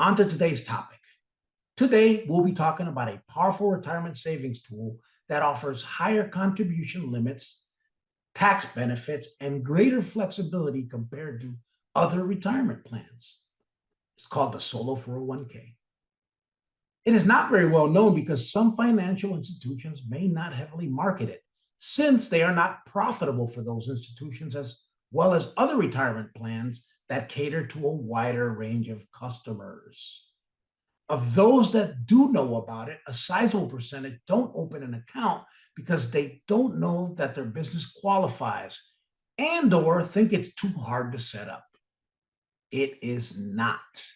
On to today's topic. Today, we'll be talking about a powerful retirement savings tool that offers higher contribution limits, tax benefits, and greater flexibility compared to other retirement plans. It's called the Solo 401k. It is not very well known because some financial institutions may not heavily market it, since they are not profitable for those institutions as well as other retirement plans that cater to a wider range of customers. Of those that do know about it, a sizable percentage don't open an account because they don't know that their business qualifies and or think it's too hard to set up. It is not.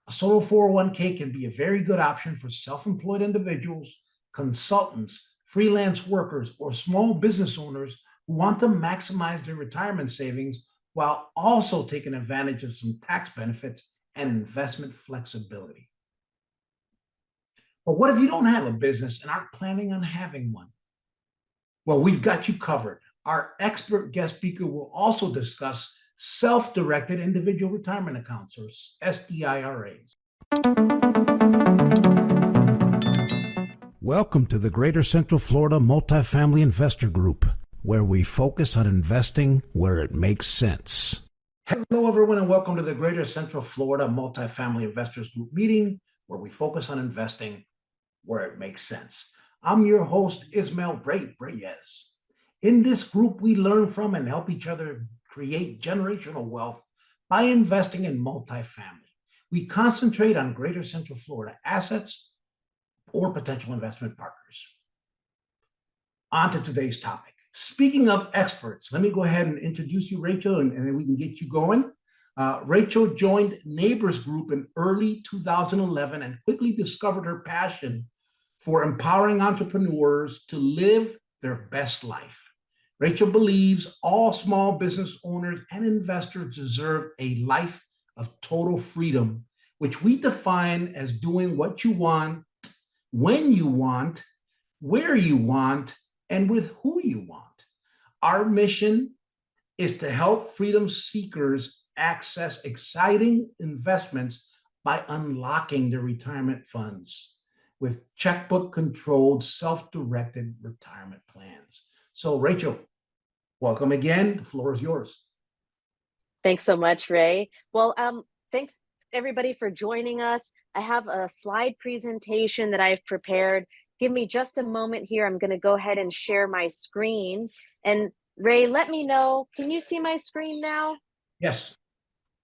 A solo 401k can be a very good option for self-employed individuals, consultants, freelance workers, or small business owners who want to maximize their retirement savings while also taking advantage of some tax benefits and investment flexibility. But what if you don't have a business and aren't planning on having one? Well, we've got you covered. Our expert guest speaker will also discuss self-directed individual retirement accounts, or SDIRAs. Welcome to the Greater Central Florida Multifamily Investor Group, where we focus on investing where it makes sense. Hello, everyone, and welcome to the Greater Central Florida Multifamily Investors Group meeting, where we focus on investing where it makes sense. I'm your host, Ismael Reyes. In this group, we learn from and help each other create generational wealth by investing in multifamily. We concentrate on Greater Central Florida assets or potential investment partners. On to today's topic. Speaking of experts, let me go ahead and introduce you, Rachel, and then we can get you going. Rachel joined Nabers Group in early 2011 and quickly discovered her passion for empowering entrepreneurs to live their best life. Rachel believes all small business owners and investors deserve a life of total freedom, which we define as doing what you want, when you want, where you want, and with who you want. Our mission is to help freedom seekers access exciting investments by unlocking their retirement funds with checkbook-controlled, self-directed retirement plans. So, Rachel, welcome again. The floor is yours. Thanks so much, Ray. Well, thanks everybody for joining us. I have a slide presentation that I've prepared. Give me just a moment here. I'm going to go ahead and share my screen. And Ray, let me know. Can you see my screen now? Yes.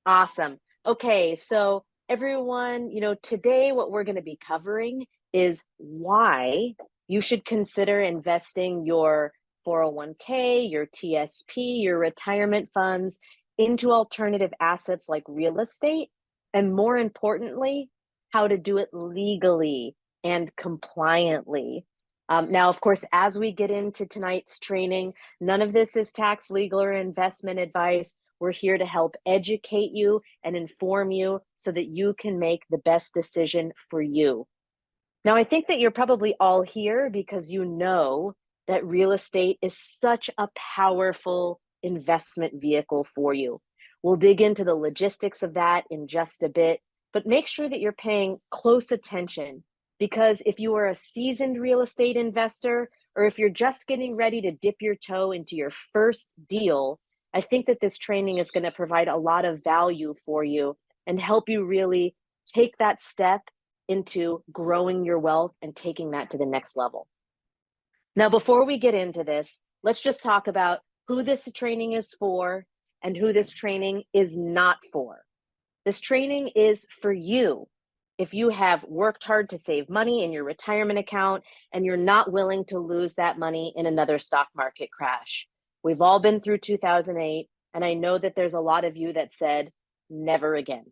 Awesome. Okay, so everyone, today what we're going to be covering is why you should consider investing your 401k, your TSP, your retirement funds into alternative assets like real estate, and more importantly, how to do it legally and compliantly. Now, of course, as we get into tonight's training, none of this is tax, legal, or investment advice. We're here to help educate you and inform you so that you can make the best decision for you. Now, I think that you're probably all here because you know that real estate is such a powerful investment vehicle for you. We'll dig into the logistics of that in just a bit, but make sure that you're paying close attention, because if you are a seasoned real estate investor, or if you're just getting ready to dip your toe into your first deal, I think that this training is going to provide a lot of value for you and help you really take that step into growing your wealth and taking that to the next level. Now, before we get into this, let's just talk about who this training is for and who this training is not for. This training is for you if you have worked hard to save money in your retirement account and you're not willing to lose that money in another stock market crash. We've all been through 2008, and I know that there's a lot of you that said, never again.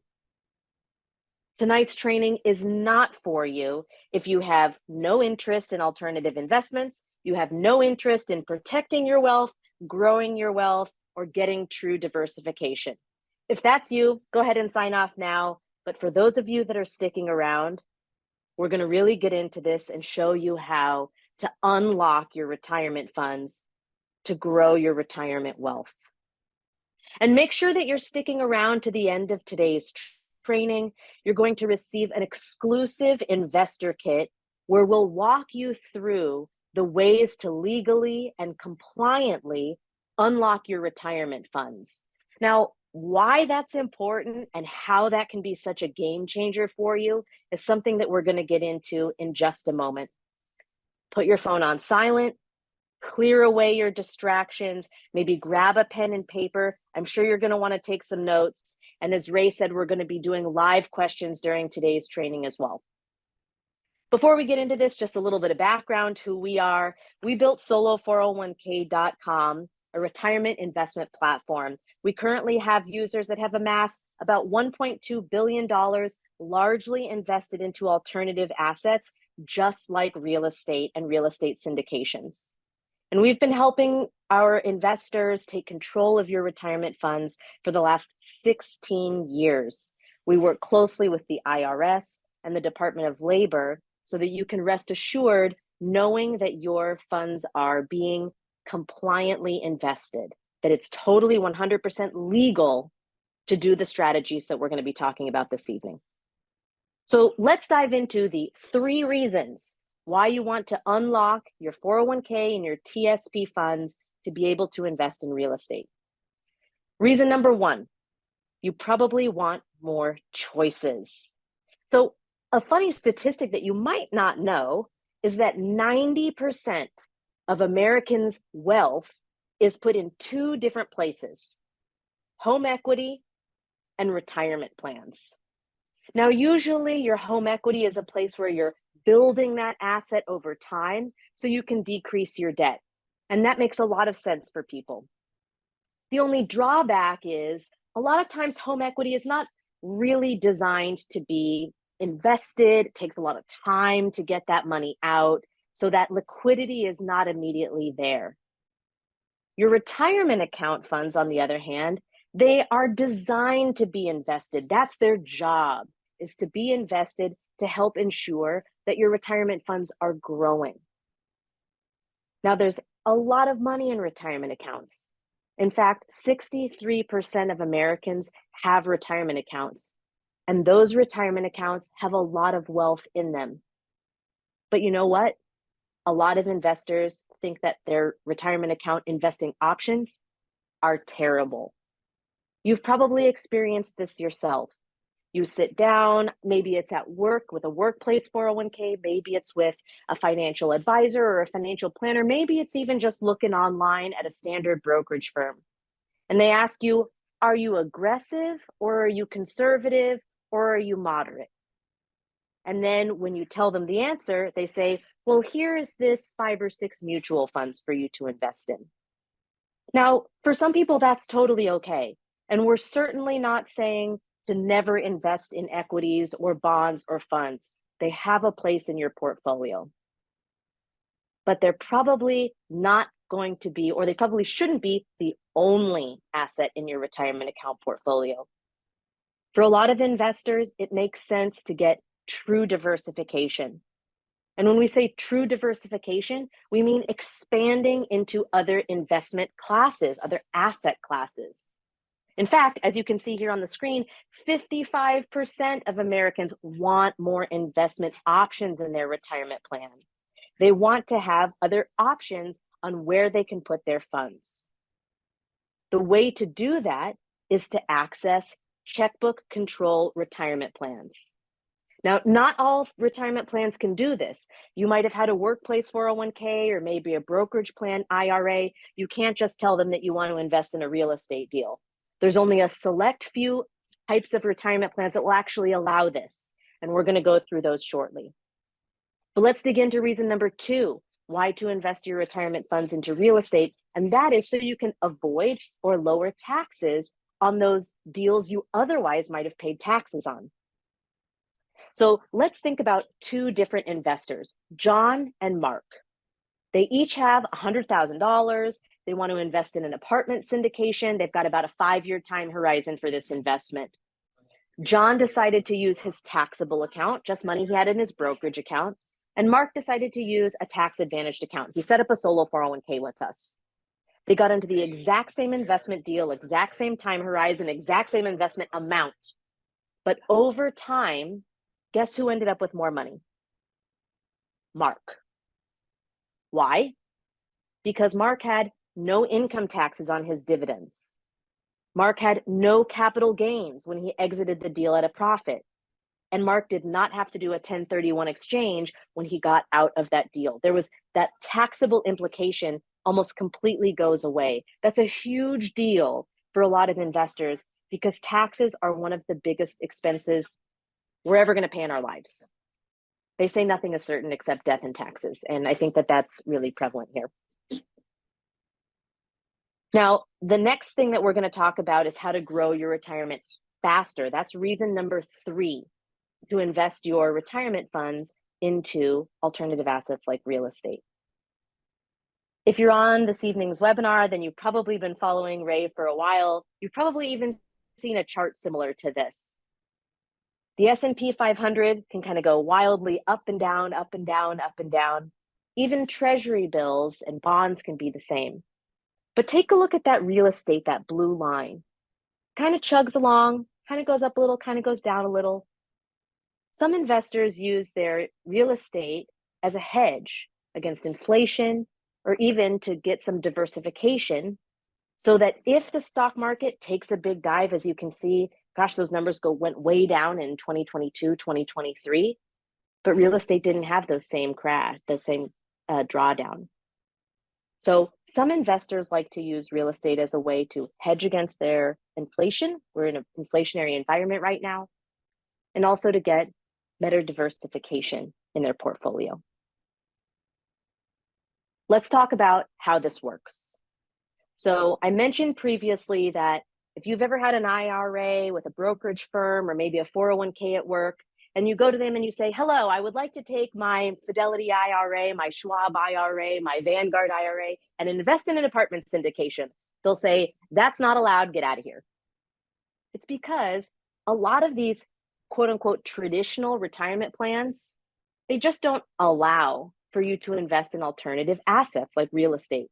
Tonight's training is not for you if you have no interest in alternative investments, you have no interest in protecting your wealth, growing your wealth, or getting true diversification. If that's you, go ahead and sign off now. But for those of you that are sticking around, we're going to really get into this and show you how to unlock your retirement funds to grow your retirement wealth. And make sure that you're sticking around to the end of today's training, you're going to receive an exclusive investor kit where we'll walk you through the ways to legally and compliantly unlock your retirement funds. Now, why that's important and how that can be such a game changer for you is something that we're going to get into in just a moment. Put your phone on silent, clear away your distractions, maybe grab a pen and paper. I'm sure you're going to want to take some notes. And as Ray said, we're going to be doing live questions during today's training as well. Before we get into this, just a little bit of background, who we are. We built solo401k.com, a retirement investment platform. We currently have users that have amassed about $1.2 billion, largely invested into alternative assets, just like real estate and real estate syndications. And we've been helping our investors take control of your retirement funds for the last 16 years. We work closely with the IRS and the Department of Labor so that you can rest assured knowing that your funds are being compliantly invested, that it's totally 100% legal to do the strategies that we're going to be talking about this evening. So let's dive into the 3 reasons why you want to unlock your 401k and your TSP funds to be able to invest in real estate. Reason number 1, you probably want more choices. So a funny statistic that you might not know is that 90% of Americans' wealth is put in 2 different places: home equity and retirement plans. Now, usually your home equity is a place where you're building that asset over time so you can decrease your debt. And that makes a lot of sense for people. The only drawback is a lot of times home equity is not really designed to be invested. It takes a lot of time to get that money out, so that liquidity is not immediately there. Your retirement account funds, on the other hand, they are designed to be invested. That's their job, is to be invested to help ensure that your retirement funds are growing. Now, there's a lot of money in retirement accounts. In fact, 63% of Americans have retirement accounts, and those retirement accounts have a lot of wealth in them. But you know what? A lot of investors think that their retirement account investing options are terrible. You've probably experienced this yourself. You sit down, maybe it's at work with a workplace 401k, maybe it's with a financial advisor or a financial planner, maybe it's even just looking online at a standard brokerage firm. And they ask you, are you aggressive or are you conservative or are you moderate? And then when you tell them the answer, they say, well, here is this 5 or 6 mutual funds for you to invest in. Now, for some people, that's totally okay. And we're certainly not saying to never invest in equities or bonds or funds. They have a place in your portfolio. But they're probably not going to be, or they probably shouldn't be, the only asset in your retirement account portfolio. For a lot of investors, it makes sense to get true diversification. And when we say true diversification, we mean expanding into other investment classes, other asset classes. In fact, as you can see here on the screen, 55% of Americans want more investment options in their retirement plan. They want to have other options on where they can put their funds. The way to do that is to access checkbook control retirement plans. Now, not all retirement plans can do this. You might have had a workplace 401k or maybe a brokerage plan IRA. You can't just tell them that you want to invest in a real estate deal. There's only a select few types of retirement plans that will actually allow this, and we're going to go through those shortly. But let's dig into reason number 2, why to invest your retirement funds into real estate, and that is so you can avoid or lower taxes on those deals you otherwise might have paid taxes on. So let's think about 2 different investors, John and Mark. They each have $100,000. They want to invest in an apartment syndication. They've got about a 5-year time horizon for this investment. John decided to use his taxable account, just money he had in his brokerage account. And Mark decided to use a tax-advantaged account. He set up a solo 401k with us. They got into the exact same investment deal, exact same time horizon, exact same investment amount. But over time, guess who ended up with more money? Mark. Why? Because Mark had no income taxes on his dividends. Mark had no capital gains when he exited the deal at a profit. And Mark did not have to do a 1031 exchange when he got out of that deal. There was that taxable implication almost completely goes away. That's a huge deal for a lot of investors because taxes are one of the biggest expenses we're ever going to pay in our lives. They say nothing is certain except death and taxes. And I think that that's really prevalent here. Now, the next thing that we're going to talk about is how to grow your retirement faster. That's reason number 3 to invest your retirement funds into alternative assets like real estate. If you're on this evening's webinar, then you've probably been following Ray for a while. You've probably even seen a chart similar to this. The S&P 500 can kind of go wildly up and down, up and down, up and down. Even treasury bills and bonds can be the same. But take a look at that real estate, that blue line. Kind of chugs along, kind of goes up a little, kind of goes down a little. Some investors use their real estate as a hedge against inflation or even to get some diversification so that if the stock market takes a big dive, as you can see, gosh, those numbers went way down in 2022, 2023, but real estate didn't have those same drawdown. So some investors like to use real estate as a way to hedge against their inflation. We're in an inflationary environment right now, and also to get better diversification in their portfolio. Let's talk about how this works. So I mentioned previously that if you've ever had an IRA with a brokerage firm or maybe a 401k at work, and you go to them and you say, hello, I would like to take my Fidelity IRA, my Schwab IRA, my Vanguard IRA, and invest in an apartment syndication. They'll say, that's not allowed, get out of here. It's because a lot of these quote unquote traditional retirement plans, they just don't allow for you to invest in alternative assets like real estate.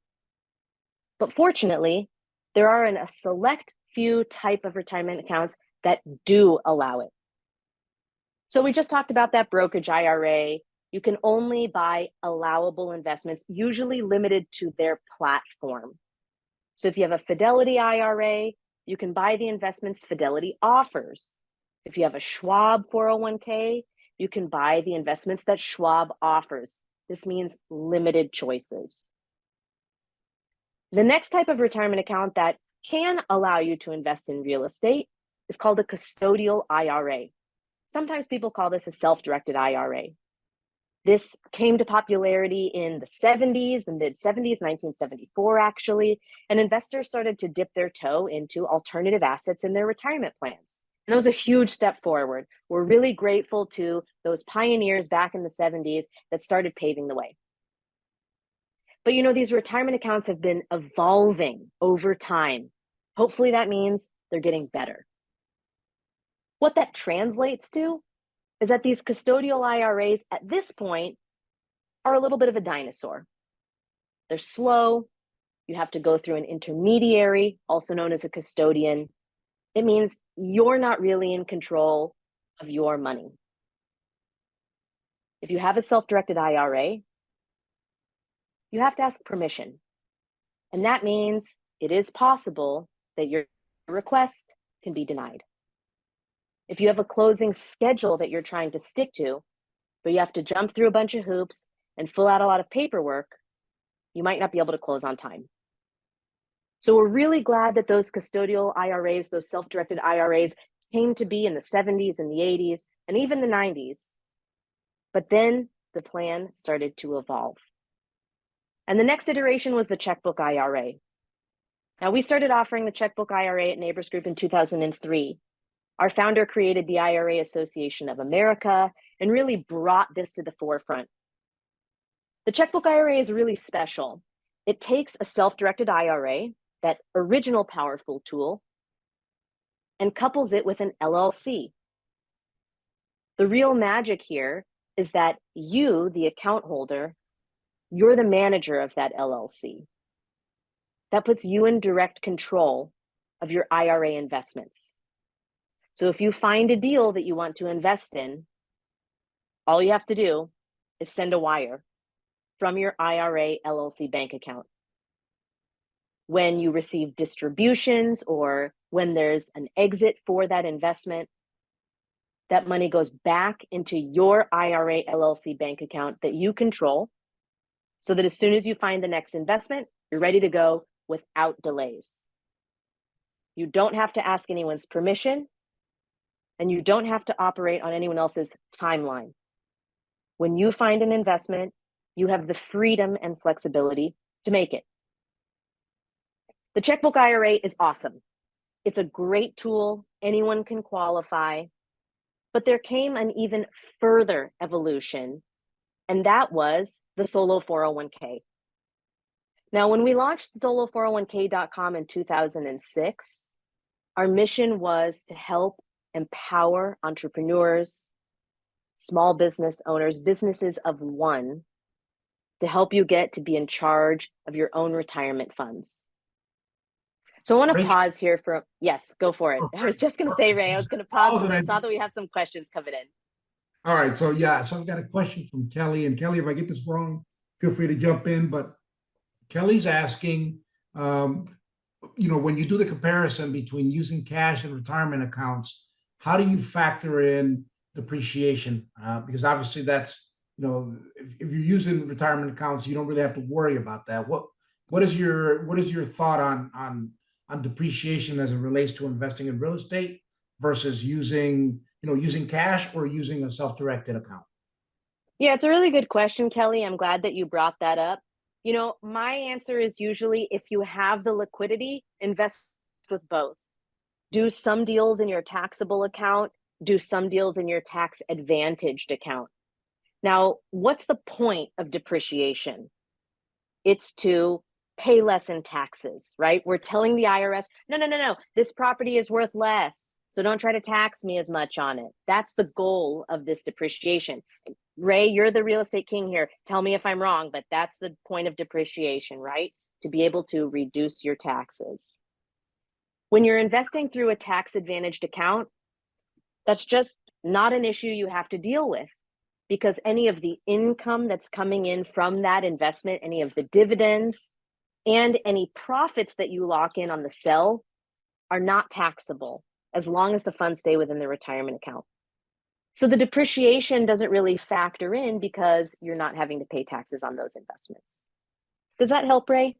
But fortunately, there are a select few type of retirement accounts that do allow it. So we just talked about that brokerage IRA. You can only buy allowable investments, usually limited to their platform. So if you have a Fidelity IRA, you can buy the investments Fidelity offers. If you have a Schwab 401k, you can buy the investments that Schwab offers. This means limited choices. The next type of retirement account that can allow you to invest in real estate is called a custodial IRA. Sometimes people call this a self-directed IRA. This came to popularity in the 70s, the mid-70s, 1974 actually, and investors started to dip their toe into alternative assets in their retirement plans. And that was a huge step forward. We're really grateful to those pioneers back in the 70s that started paving the way. But you know, these retirement accounts have been evolving over time. Hopefully that means they're getting better. What that translates to is that these custodial IRAs at this point are a little bit of a dinosaur. They're slow. You have to go through an intermediary, also known as a custodian. It means you're not really in control of your money. If you have a self-directed IRA, you have to ask permission. And that means it is possible that your request can be denied. If you have a closing schedule that you're trying to stick to, but you have to jump through a bunch of hoops and fill out a lot of paperwork, you might not be able to close on time. So we're really glad that those custodial IRAs, those self-directed IRAs, came to be in the 70s and the 80s and even the 90s. But then the plan started to evolve. And the next iteration was the checkbook IRA. Now, we started offering the checkbook IRA at Nabers Group in 2003. Our founder created the IRA Association of America and really brought this to the forefront. The checkbook IRA is really special. It takes a self-directed IRA, that original powerful tool, and couples it with an LLC. The real magic here is that you, the account holder, you're the manager of that LLC. That puts you in direct control of your IRA investments. So if you find a deal that you want to invest in, all you have to do is send a wire from your IRA LLC bank account. When you receive distributions or when there's an exit for that investment, that money goes back into your IRA LLC bank account that you control, so that as soon as you find the next investment, you're ready to go without delays. You don't have to ask anyone's permission, and you don't have to operate on anyone else's timeline. When you find an investment, you have the freedom and flexibility to make it. The checkbook IRA is awesome. It's a great tool. Anyone can qualify. But there came an even further evolution, and that was the solo 401k. Now, when we launched solo401k.com in 2006, our mission was to help empower entrepreneurs, small business owners, businesses of one, to help you get to be in charge of your own retirement funds. So I want to pause here for, yes, go for it. I was just going to say, Ray, I was going to pause because I saw that we have some questions coming in. All right. So, so I've got a question from Kelly. And Kelly, if I get this wrong, feel free to jump in. But Kelly's asking, when you do the comparison between using cash and retirement accounts, how do you factor in depreciation? Because obviously that's, if you're using retirement accounts, you don't really have to worry about that. What is your thought on depreciation as it relates to investing in real estate versus using cash or using a self-directed account? Yeah, it's a really good question, Kelly. I'm glad that you brought that up. My answer is usually, if you have the liquidity, invest with both. Do some deals in your taxable account, do some deals in your tax advantaged account. Now, what's the point of depreciation? It's to pay less in taxes, right? We're telling the IRS, no, this property is worth less, so don't try to tax me as much on it. That's the goal of this depreciation. Ray, you're the real estate king here. Tell me if I'm wrong, but that's the point of depreciation, right? To be able to reduce your taxes. When you're investing through a tax advantaged account, that's just not an issue you have to deal with, because any of the income that's coming in from that investment, any of the dividends, and any profits that you lock in on the sell are not taxable as long as the funds stay within the retirement account. So the depreciation doesn't really factor in because you're not having to pay taxes on those investments. Does that help, Ray?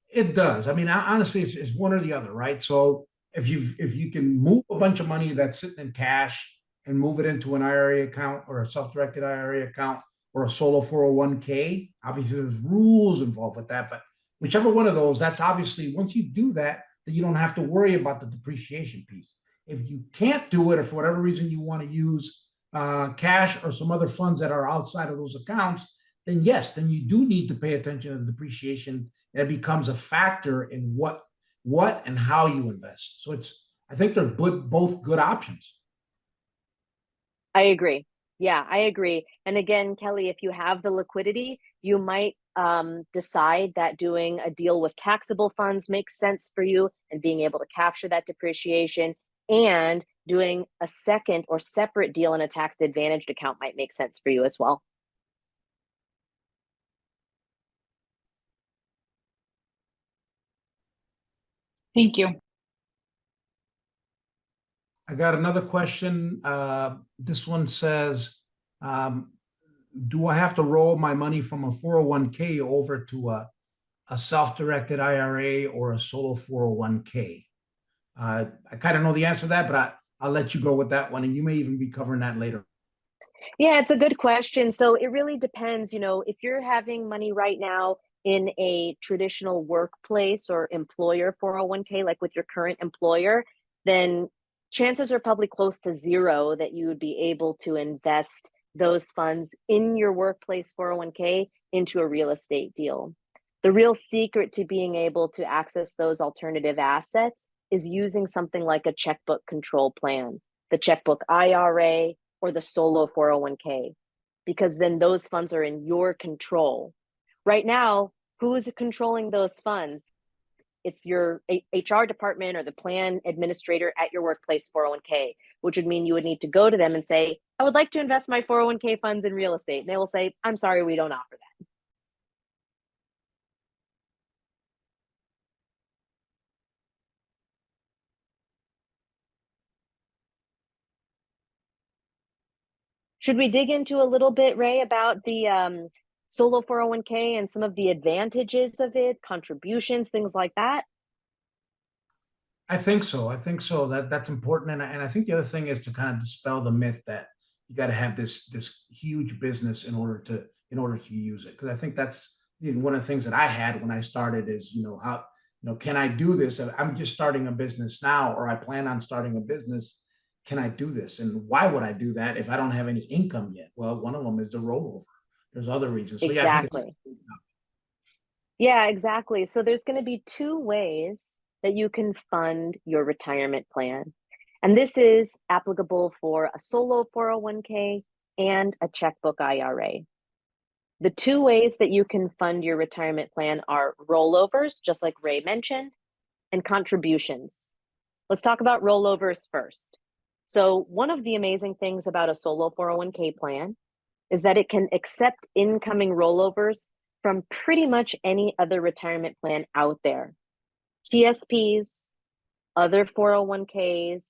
It does. I mean, honestly, it's one or the other, right? So if you can move a bunch of money that's sitting in cash and move it into an IRA account or a self-directed IRA account or a solo 401k, obviously there's rules involved with that, but whichever one of those, that's obviously, once you do that, then you don't have to worry about the depreciation piece. If you can't do it, or for whatever reason you want to use cash or some other funds that are outside of those accounts, then yes, then you do need to pay attention to the depreciation, and it becomes a factor in what and how you invest. So I think they're both good options. I agree. Yeah, I agree. And again, Kelly, if you have the liquidity, you might decide that doing a deal with taxable funds makes sense for you and being able to capture that depreciation, and doing a second or separate deal in a tax advantaged account might make sense for you as well. Thank you. I got another question. This one says, do I have to roll my money from a 401k over to a self-directed IRA or a solo 401k? I kind of know the answer to that, but I'll let you go with that one, and you may even be covering that later. Yeah, it's a good question. So it really depends. If you're having money right now in a traditional workplace or employer 401k, like with your current employer, then chances are probably close to zero that you would be able to invest those funds in your workplace 401k into a real estate deal. The real secret to being able to access those alternative assets is using something like a checkbook control plan, the checkbook IRA, or the solo 401k, because then those funds are in your control. Right now, who is controlling those funds? it's your HR department or the plan administrator at your workplace 401k, which would mean you would need to go to them and say, I would like to invest my 401k funds in real estate. And they will say, I'm sorry, we don't offer that. Should we dig into a little bit, Ray, about the solo 401k and some of the advantages of it, contributions, things like that? I think so. I think so. That's important, and I think the other thing is to kind of dispel the myth that you got to have this huge business in order to use it. Because I think that's one of the things that I had when I started is how can I do this? I'm just starting a business now, or I plan on starting a business. Can I do this? And why would I do that if I don't have any income yet? Well, one of them is the rollover. There's other reasons. So yeah, I think it's Exactly. Yeah, exactly. So there's going to be two ways that you can fund your retirement plan. And this is applicable for a solo 401k and a checkbook IRA. The two ways that you can fund your retirement plan are rollovers, just like Ray mentioned, and contributions. Let's talk about rollovers first. So one of the amazing things about a solo 401k plan is that it can accept incoming rollovers from pretty much any other retirement plan out there. TSPs, other 401ks,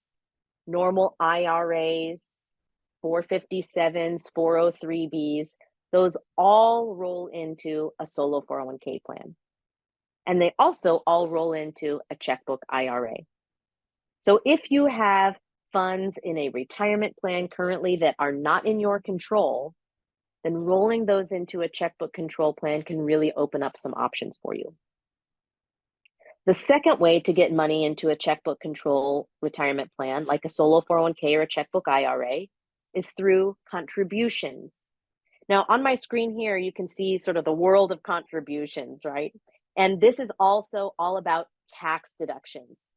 normal IRAs, 457s, 403bs, those all roll into a solo 401k plan. And they also all roll into a checkbook IRA. So if you have funds in a retirement plan currently that are not in your control, then rolling those into a checkbook control plan can really open up some options for you. The second way to get money into a checkbook control retirement plan, like a solo 401k or a checkbook IRA, is through contributions. Now, on my screen here, you can see sort of the world of contributions, right? And this is also all about tax deductions.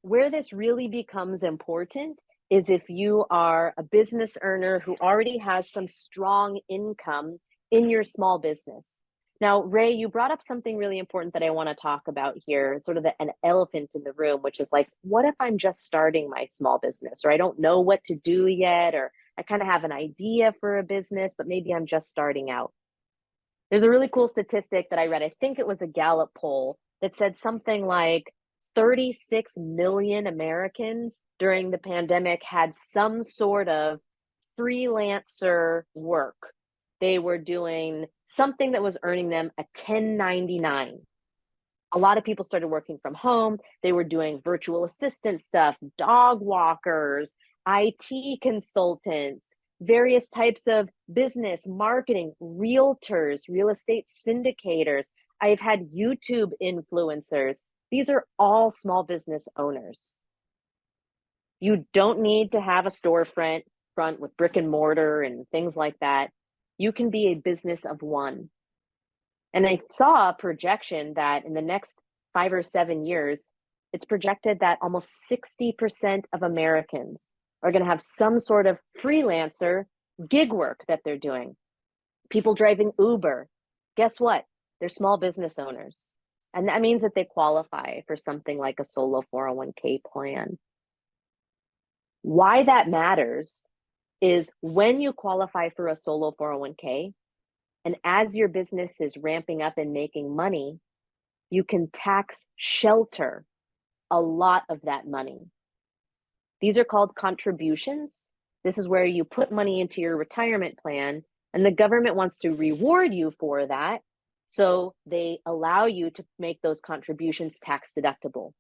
Where this really becomes important is if you are a business earner who already has some strong income in your small business. Now, Ray, you brought up something really important that I want to talk about here, sort of an elephant in the room, which is like, what if I'm just starting my small business, or I don't know what to do yet, or I kind of have an idea for a business, but maybe I'm just starting out. There's a really cool statistic that I read. I think it was a Gallup poll that said something like 36 million Americans during the pandemic had some sort of freelancer work. They were doing something that was earning them a 1099. A lot of people started working from home. They were doing virtual assistant stuff, dog walkers, IT consultants, various types of business, marketing, realtors, real estate syndicators. I've had YouTube influencers. These are all small business owners. You don't need to have a storefront with brick and mortar and things like that. You can be a business of one. And I saw a projection that in the next 5 or 7 years, it's projected that almost 60% of Americans are going to have some sort of freelancer gig work that they're doing. People driving Uber, guess what? They're small business owners. And that means that they qualify for something like a solo 401k plan. Why that matters is when you qualify for a solo 401k, and as your business is ramping up and making money, you can tax shelter a lot of that money. These are called contributions. This is where you put money into your retirement plan, and the government wants to reward you for that. So they allow you to make those contributions tax deductible.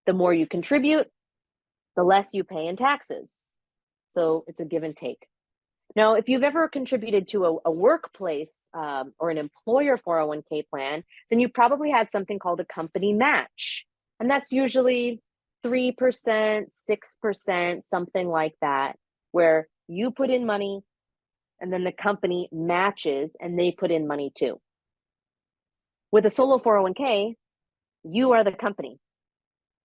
The more you contribute, the less you pay in taxes. So it's a give and take. Now, if you've ever contributed to a workplace or an employer 401k plan, then you probably had something called a company match. And that's usually 3%, 6%, something like that, where you put in money and then the company matches and they put in money too. With a solo 401k, you are the company.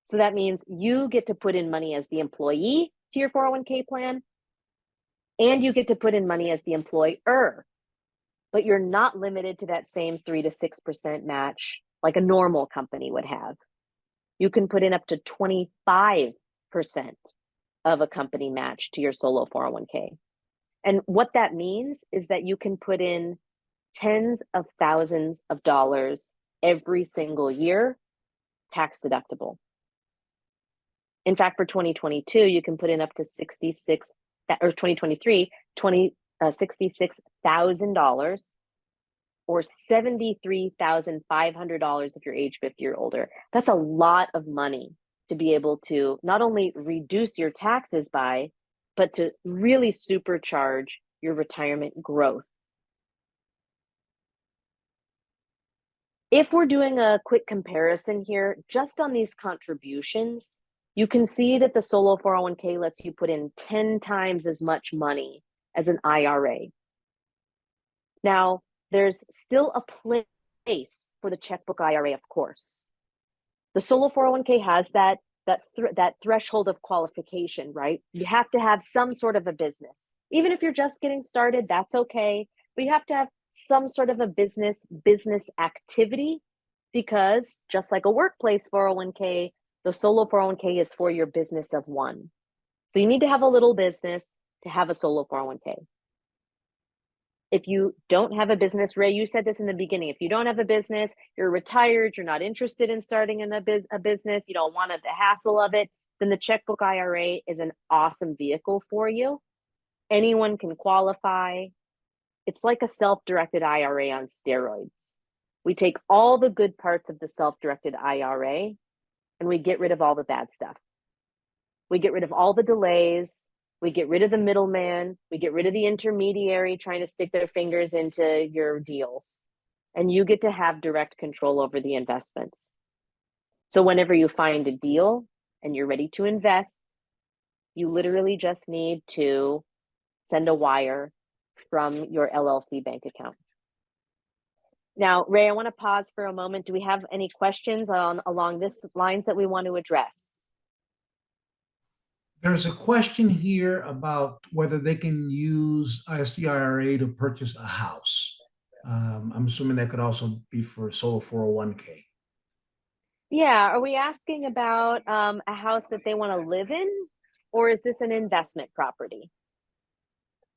So that means you get to put in money as the employee to your 401k plan, and you get to put in money as the employer, but you're not limited to that same 3 to 6% match like a normal company would have. You can put in up to 25% of a company match to your solo 401k. And what that means is that you can put in tens of thousands of dollars every single year, tax deductible. In fact, for 2022, you can put in up to 2023, $66,000 or $73,500 if you're age 50 or older. That's a lot of money to be able to not only reduce your taxes by, but to really supercharge your retirement growth. If we're doing a quick comparison here, just on these contributions, you can see that the solo 401k lets you put in 10 times as much money as an IRA. Now, there's still a place for the checkbook IRA, of course. The solo 401k has that threshold of qualification, right? You have to have some sort of a business. Even if you're just getting started, that's okay. But you have to have some sort of a business activity, because just like a workplace 401k, the solo 401k is for your business of one. So you need to have a little business to have a solo 401k. If you don't have a business, Ray, you said this in the beginning, if you don't have a business, you're retired, you're not interested in starting a business, you don't want the hassle of it, then the checkbook IRA is an awesome vehicle for you. Anyone can qualify. It's like a self-directed IRA on steroids. We take all the good parts of the self-directed IRA and we get rid of all the bad stuff. We get rid of all the delays. We get rid of the middleman. We get rid of the intermediary trying to stick their fingers into your deals. And you get to have direct control over the investments. So whenever you find a deal and you're ready to invest, you literally just need to send a wire from your LLC bank account. Now, Ray, I want to pause for a moment. Do we have any questions along this lines that we want to address? There's a question here about whether they can use ISD-IRA to purchase a house. I'm assuming that could also be for solo 401k. Yeah, are we asking about a house that they want to live in, or is this an investment property?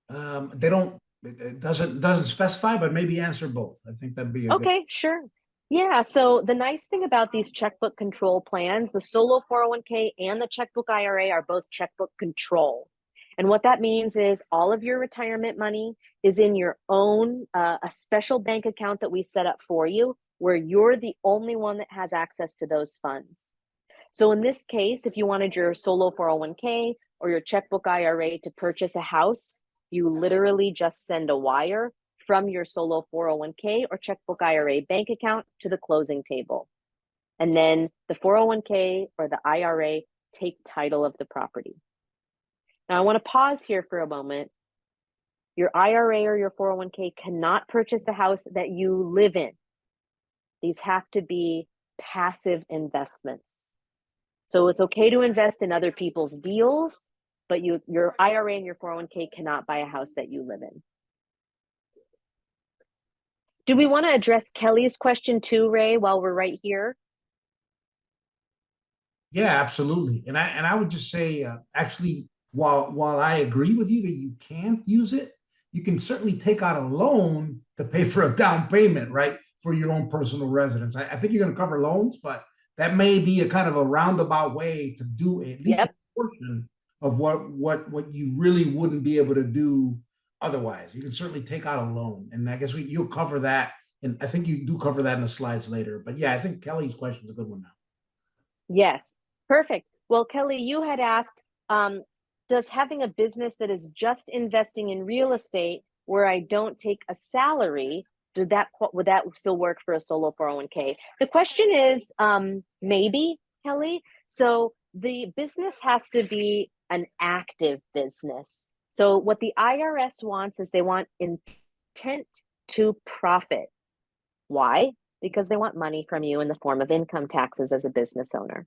They don't. It doesn't specify, but maybe answer both. I think that'd be a okay, good. Sure. Yeah, so the nice thing about these checkbook control plans, the solo 401k and the checkbook IRA are both checkbook control. And what that means is all of your retirement money is in your own, a special bank account that we set up for you, where you're the only one that has access to those funds. So in this case, if you wanted your solo 401k or your checkbook IRA to purchase a house, you literally just send a wire from your solo 401k or checkbook IRA bank account to the closing table. And then the 401k or the IRA take title of the property. Now I want to pause here for a moment. Your IRA or your 401k cannot purchase a house that you live in. These have to be passive investments. So it's okay to invest in other people's deals, but your IRA and your 401k cannot buy a house that you live in. Do we want to address Kelly's question too, Ray, while we're right here? Yeah, absolutely. And I would just say, actually, while I agree with you that you can't use it, you can certainly take out a loan to pay for a down payment, right, for your own personal residence. I think you're going to cover loans, but that may be a kind of a roundabout way to do at least a portion of what you really wouldn't be able to do otherwise. You can certainly take out a loan, and I guess you'll cover that, and I think you do cover that in the slides later. But yeah, I think Kelly's question is a good one now. Yes, perfect. Well, Kelly, you had asked, does having a business that is just investing in real estate where I don't take a salary, would that still work for a solo 401k? The question is, maybe, Kelly. So the business has to be an active business. So what the IRS wants is they want intent to profit. Why? Because they want money from you in the form of income taxes as a business owner.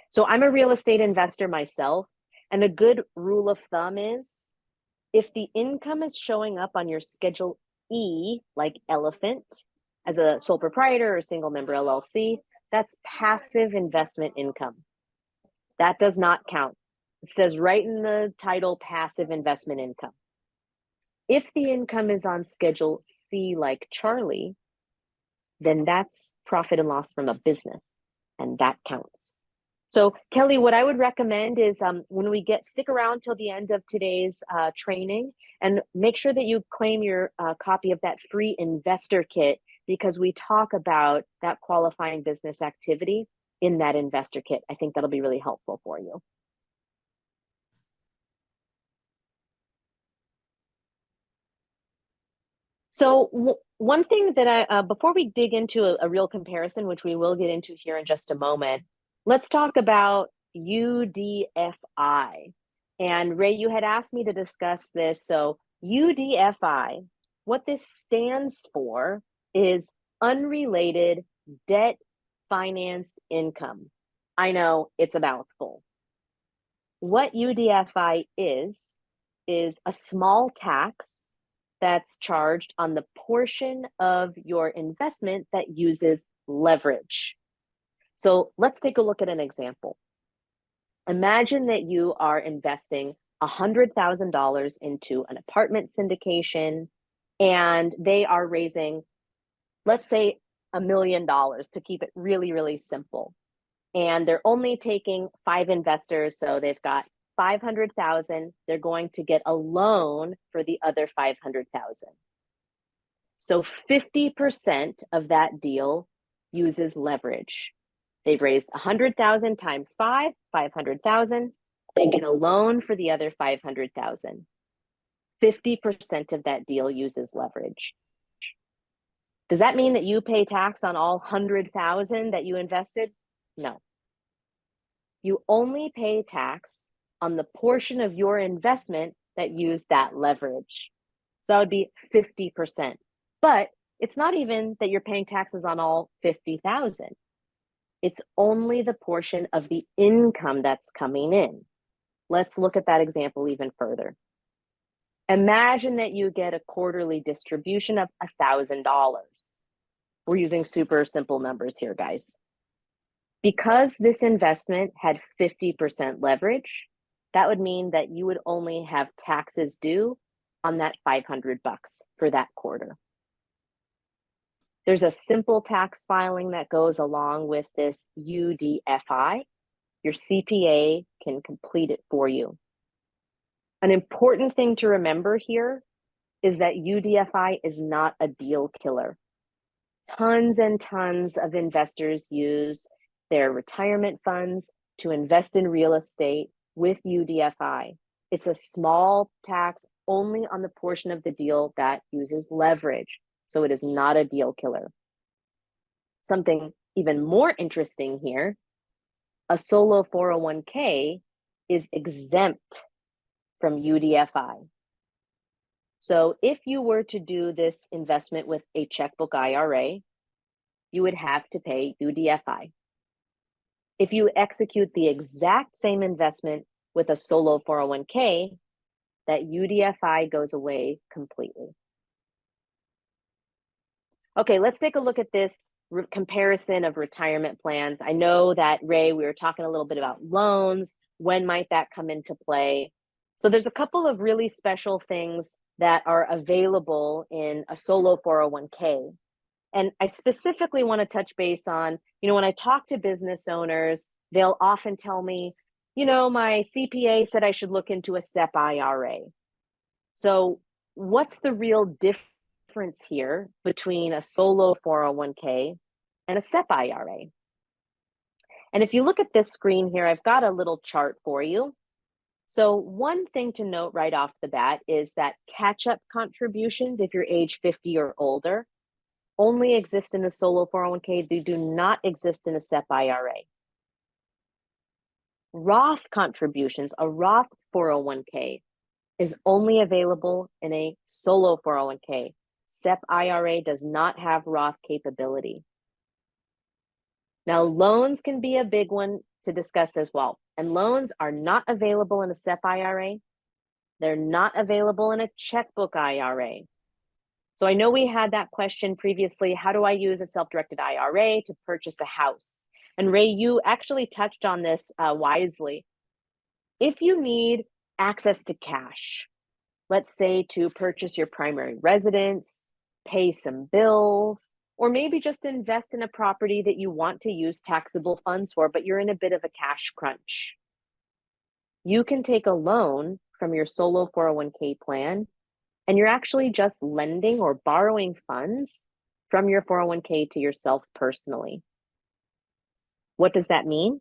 So I'm a real estate investor myself, and a good rule of thumb is if the income is showing up on your Schedule E, like elephant, as a sole proprietor or single member LLC, that's passive investment income. That does not count. It says right in the title, passive investment income. If the income is on Schedule C like Charlie, then that's profit and loss from a business, and that counts. So Kelly, what I would recommend is when we stick around till the end of today's training, and make sure that you claim your copy of that free investor kit, because we talk about that qualifying business activity in that investor kit. I think that'll be really helpful for you. So one thing that before we dig into a real comparison, which we will get into here in just a moment, let's talk about UDFI. And Ray, you had asked me to discuss this. So UDFI, what this stands for is unrelated debt financed income. I know it's a mouthful. What UDFI is a small tax that's charged on the portion of your investment that uses leverage. So let's take a look at an example. Imagine that you are investing $100,000 into an apartment syndication, and they are raising, let's say, $1 million to keep it really, really simple. And they're only taking 5 investors, so they've got 500,000. They're going to get a loan for the other 500,000. So 50% of that deal uses leverage. They've raised 100,000 times 5, 500,000. They get a loan for the other 500,000. 50% of that deal uses leverage. Does that mean that you pay tax on all 100,000 that you invested? No. You only pay tax on the portion of your investment that used that leverage. So that would be 50%. But it's not even that you're paying taxes on all 50,000. It's only the portion of the income that's coming in. Let's look at that example even further. Imagine that you get a quarterly distribution of $1,000. We're using super simple numbers here, guys. Because this investment had 50% leverage, that would mean that you would only have taxes due on that $500 for that quarter. There's a simple tax filing that goes along with this UDFI. Your CPA can complete it for you. An important thing to remember here is that UDFI is not a deal killer. Tons and tons of investors use their retirement funds to invest in real estate with UDFI. It's a small tax only on the portion of the deal that uses leverage, so it is not a deal killer. Something even more interesting here, a solo 401k is exempt from UDFI. So if you were to do this investment with a checkbook IRA, you would have to pay UDFI. If you execute the exact same investment with a solo 401k, that UDFI goes away completely. Okay, let's take a look at this comparison of retirement plans. I know that, Ray, we were talking a little bit about loans. When might that come into play? So there's a couple of really special things that are available in a solo 401k. And I specifically want to touch base on, when I talk to business owners, they'll often tell me, my CPA said I should look into a SEP IRA. So what's the real difference here between a solo 401k and a SEP IRA? And if you look at this screen here, I've got a little chart for you. So one thing to note right off the bat is that catch-up contributions, if you're age 50 or older, only exist in the solo 401k. They do not exist in a SEP IRA. Roth contributions, a Roth 401k, is only available in a solo 401k. SEP IRA does not have Roth capability. Now, loans can be a big one to discuss as well. And loans are not available in a SEP IRA. They're not available in a checkbook IRA. So I know we had that question previously. How do I use a self-directed IRA to purchase a house? And Ray, you actually touched on this wisely. If you need access to cash, let's say to purchase your primary residence, pay some bills, or maybe just invest in a property that you want to use taxable funds for, but you're in a bit of a cash crunch. You can take a loan from your solo 401k plan, and you're actually just lending or borrowing funds from your 401k to yourself personally. What does that mean?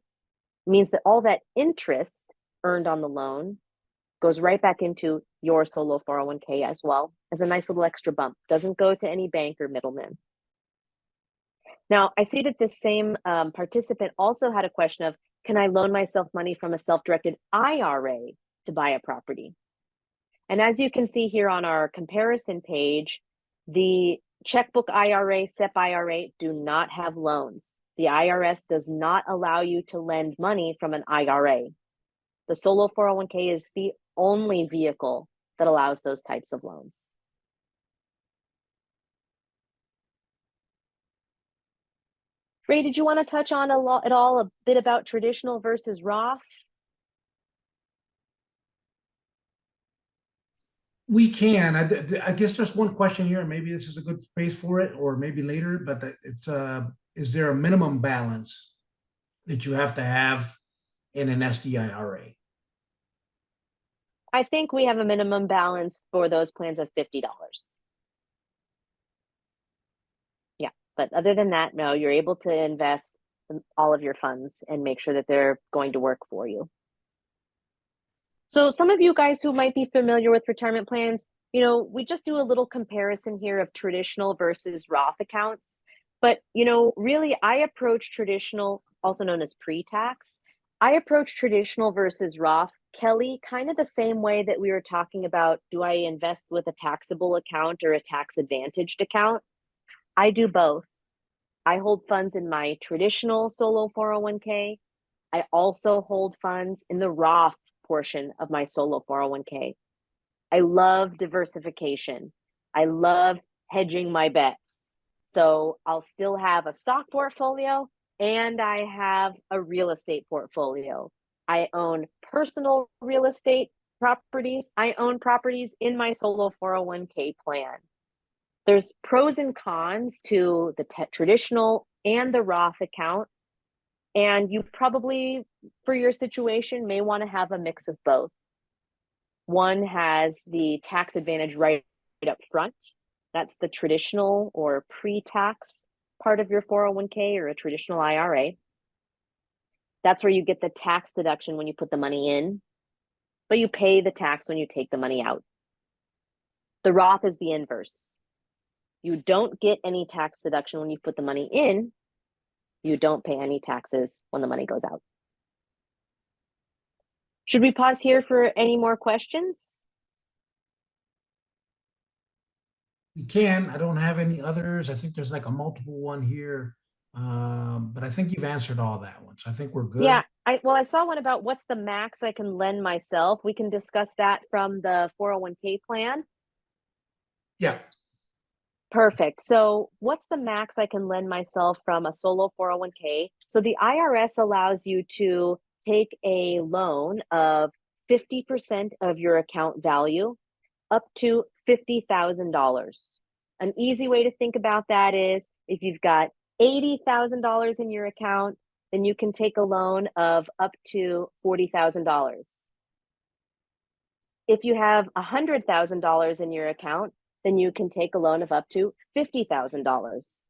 It means that all that interest earned on the loan goes right back into your solo 401k as well as a nice little extra bump. Doesn't go to any bank or middleman. Now, I see that this same participant also had a question of, can I loan myself money from a self-directed IRA to buy a property? And as you can see here on our comparison page, the checkbook IRA, SEP IRA do not have loans. The IRS does not allow you to lend money from an IRA. The solo 401k is the only vehicle that allows those types of loans. Ray, did you want to touch on a bit about traditional versus Roth? We can. I guess there's one question here. Maybe this is a good space for it, or maybe later. But it's is there a minimum balance that you have to have in an SDIRA? I think we have a minimum balance for those plans of $50. Yeah, but other than that, no, you're able to invest all of your funds and make sure that they're going to work for you. So some of you guys who might be familiar with retirement plans, we just do a little comparison here of traditional versus Roth accounts. But, really, I approach traditional, also known as pre-tax. I approach traditional versus Roth, Kelly, kind of the same way that we were talking about, do I invest with a taxable account or a tax-advantaged account? I do both. I hold funds in my traditional solo 401k. I also hold funds in the Roth portion of my solo 401k. I love diversification. I love hedging my bets. So I'll still have a stock portfolio and I have a real estate portfolio. I own personal real estate properties. I own properties in my solo 401k plan. There's pros and cons to the traditional and the Roth account. And you probably, for your situation, may want to have a mix of both. One has the tax advantage right up front. That's the traditional or pre-tax part of your 401k or a traditional IRA. That's where you get the tax deduction when you put the money in, but you pay the tax when you take the money out. The Roth is the inverse. You don't get any tax deduction when you put the money in. You don't pay any taxes when the money goes out. Should we pause here for any more questions? We can. I don't have any others. I think there's like a multiple one here, but I think you've answered all that one. So I think we're good. Yeah. I saw one about what's the max I can lend myself. We can discuss that from the 401k plan. Yeah. Perfect. So what's the max I can lend myself from a solo 401k? So the IRS allows you to take a loan of 50% of your account value up to $50,000. An easy way to think about that is if you've got $80,000 in your account, then you can take a loan of up to $40,000. If you have $100,000 in your account, then you can take a loan of up to $50,000.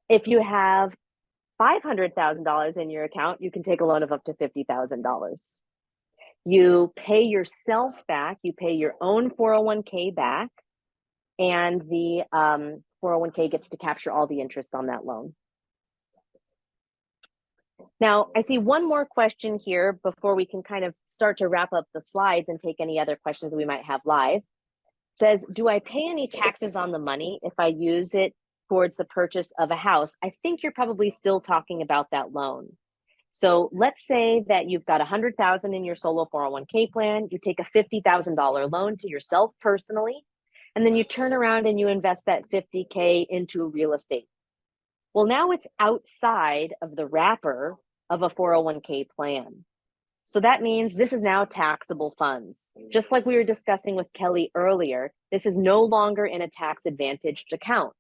If you have $500,000 in your account, you can take a loan of up to $50,000. You pay yourself back, you pay your own 401k back, and the 401k gets to capture all the interest on that loan. Now, I see one more question here before we can kind of start to wrap up the slides and take any other questions that we might have live. Says, do I pay any taxes on the money if I use it towards the purchase of a house? I think you're probably still talking about that loan. So let's say that you've got $100,000 in your solo 401k plan. You take a $50,000 loan to yourself personally. And then you turn around and you invest that 50K into real estate. Well, now it's outside of the wrapper of a 401k plan. So that means this is now taxable funds. Just like we were discussing with Kelly earlier, this is no longer in a tax advantaged account.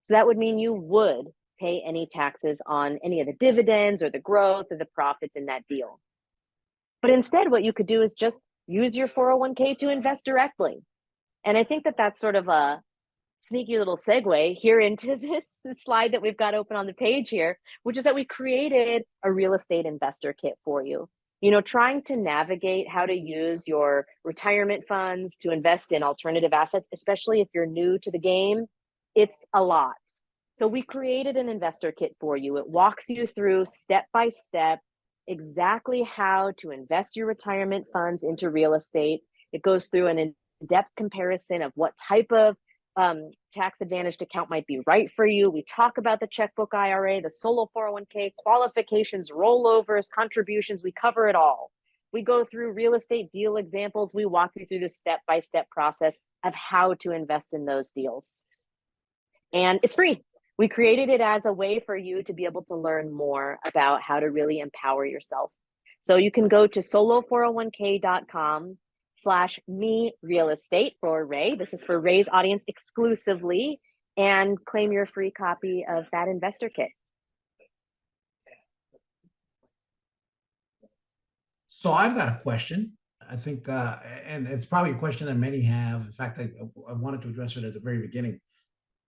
So that would mean you would pay any taxes on any of the dividends or the growth or the profits in that deal. But instead, what you could do is just use your 401k to invest directly. And I think that that's sort of a sneaky little segue here into this slide that we've got open on the page here, which is that we created a real estate investor kit for you. You know, trying to navigate how to use your retirement funds to invest in alternative assets, especially if you're new to the game, it's a lot. So we created an investor kit for you. It walks you through step by step exactly how to invest your retirement funds into real estate. It goes through an in-depth comparison of what type of tax advantaged account might be right for you. We talk about the checkbook IRA, the solo 401k, qualifications, rollovers, contributions. We cover it all. We go through real estate deal examples. We walk you through the step-by-step process of how to invest in those deals. And it's free. We created it as a way for you to be able to learn more about how to really empower yourself. So you can go to solo401k.com/me real estate for Ray. This is for Ray's audience exclusively, and claim your free copy of that investor kit. So I've got a question. I think, and it's probably a question that many have. In fact, I wanted to address it at the very beginning.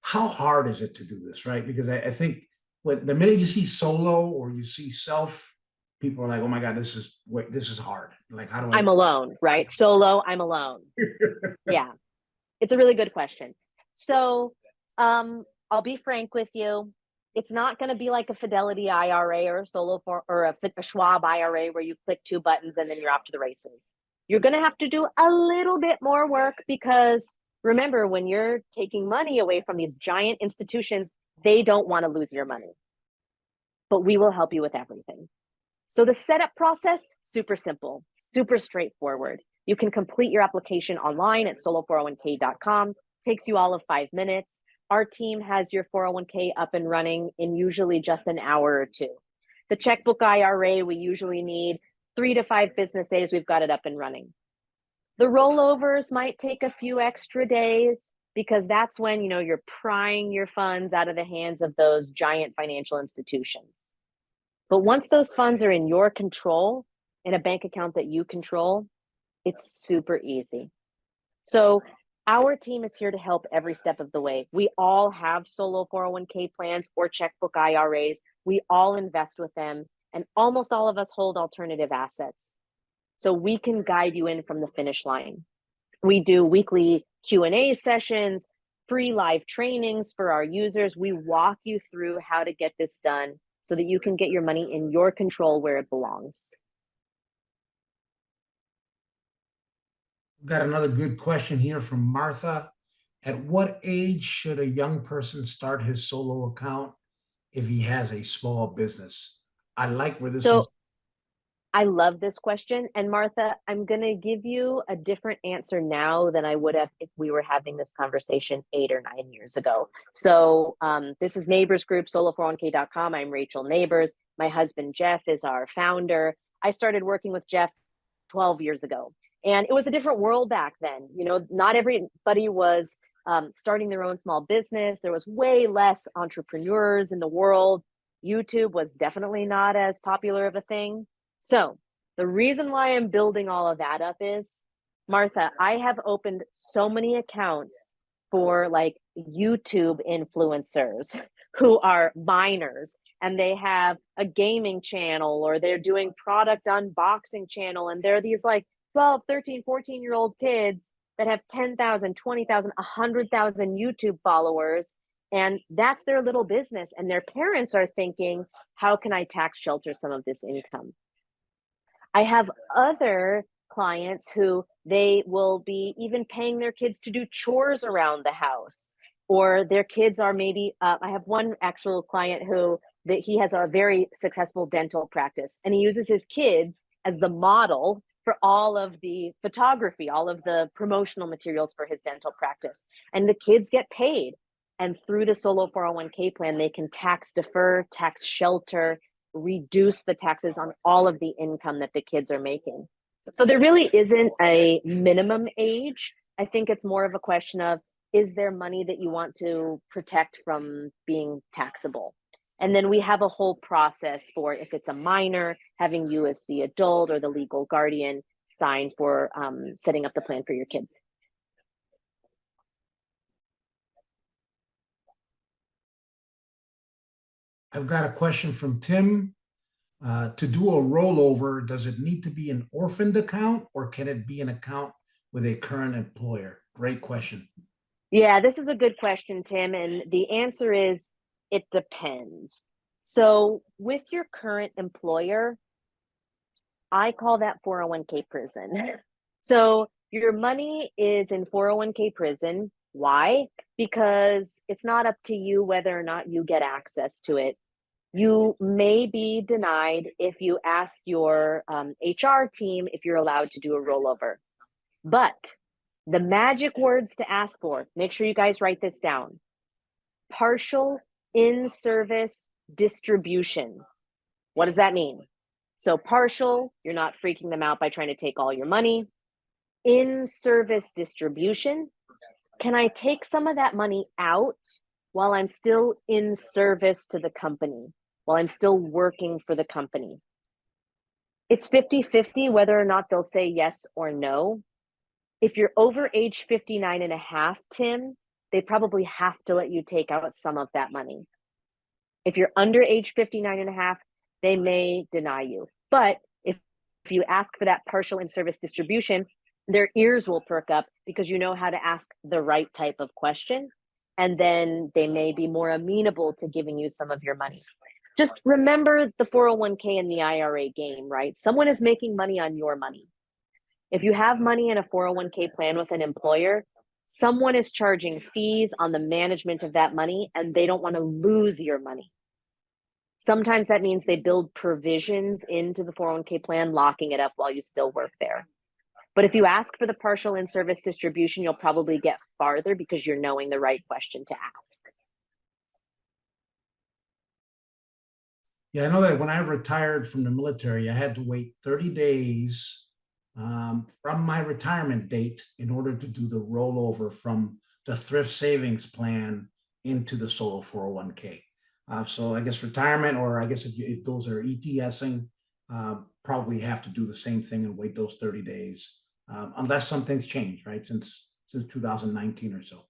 How hard is it to do this, right? Because I think when the minute you see solo or you see self, people are like, "Oh my God, this is hard." Like, how do I? I'm alone, right? Solo, I'm alone. Yeah, it's a really good question. So I'll be frank with you. It's not going to be like a Fidelity IRA or a a Schwab IRA where you click 2 buttons and then you're off to the races. You're going to have to do a little bit more work because remember, when you're taking money away from these giant institutions, they don't want to lose your money. But we will help you with everything. So the setup process, super simple, super straightforward. You can complete your application online at solo401k.com. Takes you all of 5 minutes. Our team has your 401k up and running in usually just an hour or 2. The checkbook IRA, we usually need 3 to 5 business days. We've got it up and running. The rollovers might take a few extra days because that's when, you're prying your funds out of the hands of those giant financial institutions. But once those funds are in your control, in a bank account that you control, it's super easy. So our team is here to help every step of the way. We all have solo 401k plans or checkbook IRAs. We all invest with them, and almost all of us hold alternative assets. So we can guide you in from the finish line. We do weekly Q&A sessions, free live trainings for our users. We walk you through how to get this done so that you can get your money in your control where it belongs. Got another good question here from Martha. At what age should a young person start his solo account if he has a small business? I like where this is. I love this question. And Martha, I'm going to give you a different answer now than I would have if we were having this conversation 8 or 9 years ago. So this is Nabers Group, solo401k.com. I'm Rachel Nabers. My husband, Jeff, is our founder. I started working with Jeff 12 years ago. And it was a different world back then. Not everybody was starting their own small business. There was way less entrepreneurs in the world. YouTube was definitely not as popular of a thing. So the reason why I'm building all of that up is, Martha, I have opened so many accounts for like YouTube influencers who are minors, and they have a gaming channel or they're doing product unboxing channel. And they're these like 12, 13, 14-year-old kids that have 10,000, 20,000, 100,000 YouTube followers. And that's their little business. And their parents are thinking, how can I tax shelter some of this income? I have other clients who they will be even paying their kids to do chores around the house, or their kids are maybe, I have one actual client he has a very successful dental practice, and he uses his kids as the model for all of the photography, all of the promotional materials for his dental practice. And the kids get paid. And through the solo 401k plan, they can tax defer, tax shelter, reduce the taxes on all of the income that the kids are making. So there really isn't a minimum age. I think it's more of a question of, is there money that you want to protect from being taxable? And then we have a whole process for, if it's a minor, having you as the adult or the legal guardian sign for setting up the plan for your kid. I've got a question from Tim. To do a rollover, does it need to be an orphaned account or can it be an account with a current employer? Great question. Yeah, this is a good question, Tim. And the answer is, it depends. So with your current employer, I call that 401k prison. So your money is in 401k prison. Why? Because it's not up to you whether or not you get access to it. You may be denied if you ask your HR team if you're allowed to do a rollover. But the magic words to ask for, make sure you guys write this down: partial in-service distribution. What does that mean? So partial, you're not freaking them out by trying to take all your money. In-service distribution, can I take some of that money out while I'm still in service to the company, while I'm still working for the company? It's 50-50 whether or not they'll say yes or no. If you're over age 59 and a half, Tim, they probably have to let you take out some of that money. If you're under age 59 and a half, they may deny you. But if you ask for that partial in-service distribution, their ears will perk up because you know how to ask the right type of question. And then they may be more amenable to giving you some of your money. Just remember the 401k and the IRA game, right? Someone is making money on your money. If you have money in a 401k plan with an employer, someone is charging fees on the management of that money and they don't want to lose your money. Sometimes that means they build provisions into the 401k plan, locking it up while you still work there. But if you ask for the partial in-service distribution, you'll probably get farther because you're knowing the right question to ask. Yeah, I know that when I retired from the military, I had to wait 30 days from my retirement date in order to do the rollover from the thrift savings plan into the solo 401k. So I guess retirement, or I guess if those are ETSing, probably have to do the same thing and wait those 30 days, unless something's changed, right? Since 2019 or so.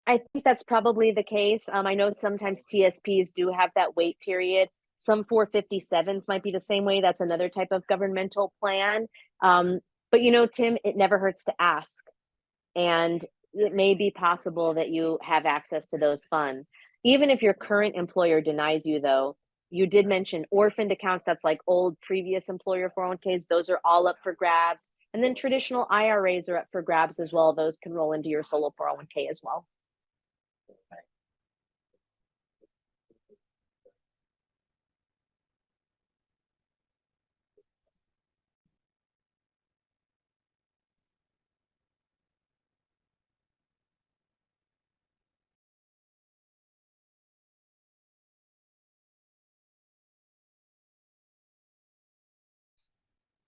I think that's probably the case. I know sometimes TSPs do have that wait period. Some 457s might be the same way. That's another type of governmental plan. But you know, Tim, it never hurts to ask. And it may be possible that you have access to those funds. Even if your current employer denies you, though, you did mention orphaned accounts. That's like old previous employer 401ks. Those are all up for grabs. And then traditional IRAs are up for grabs as well. Those can roll into your solo 401k as well.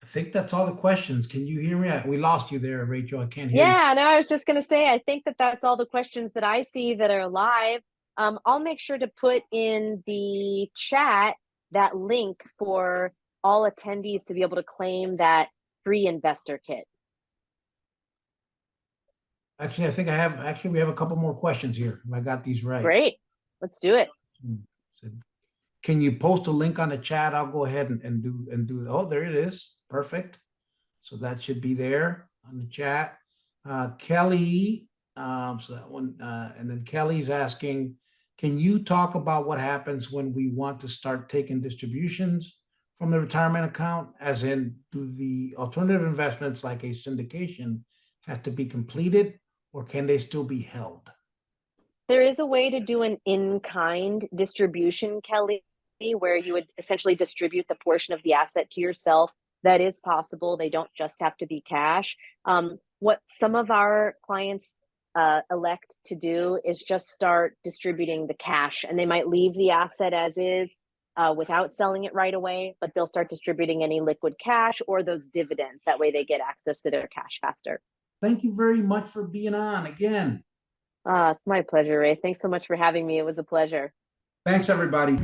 I think that's all the questions. Can you hear me? We lost you there, Rachel. I can't hear you. Yeah, no, I was just going to say, I think that that's all the questions that I see that are live. I'll make sure to put in the chat that link for all attendees to be able to claim that free investor kit. Actually, I think we have a couple more questions here. If I got these right. Great. Let's do it. Can you post a link on the chat? I'll go ahead and do. Oh, there it is. Perfect. So that should be there on the chat. Kelly, so that one, and then Kelly's asking, can you talk about what happens when we want to start taking distributions from the retirement account? As in, do the alternative investments like a syndication have to be completed, or can they still be held? There is a way to do an in-kind distribution, Kelly. where you would essentially distribute the portion of the asset to yourself. That is possible. They don't just have to be cash. What some of our clients elect to do is just start distributing the cash, and they might leave the asset as is without selling it right away, but they'll start distributing any liquid cash or those dividends. That way they get access to their cash faster. Thank you very much for being on again. It's my pleasure, Ray. Thanks so much for having me. It was a pleasure. Thanks, everybody.